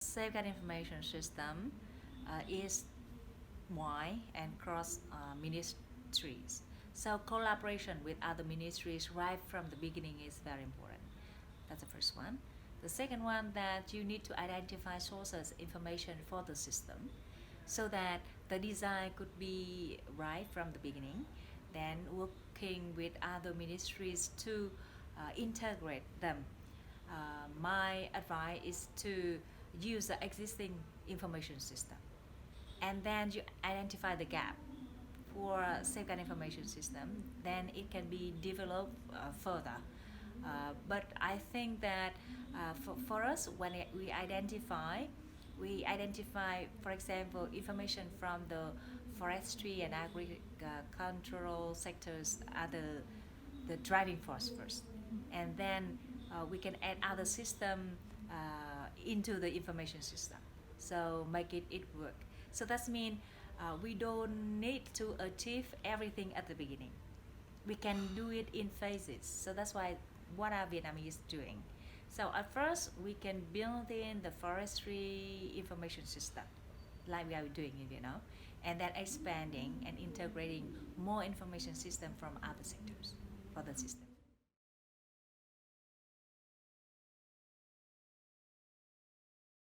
Safeguard information system is wide and cross ministries. So collaboration with other ministries right from the beginning is very important. That's the first one. The second one, that you need to identify sources information for the system so that the design could be right from the beginning. Then working with other ministries to integrate them. My advice is to use the existing information system, and then you identify the gap for safeguard information system, then it can be developed further. But I think that for us, when we identify, for example, information from the forestry and agricultural sectors are the driving force first, and then we can add other system into the information system, so make it work. So that means we don't need to achieve everything at the beginning. We can do it in phases. So that's why what our Vietnamese is doing. So at first we can build in the forestry information system like we are doing in Vietnam, and then expanding and integrating more information system from other sectors for the system.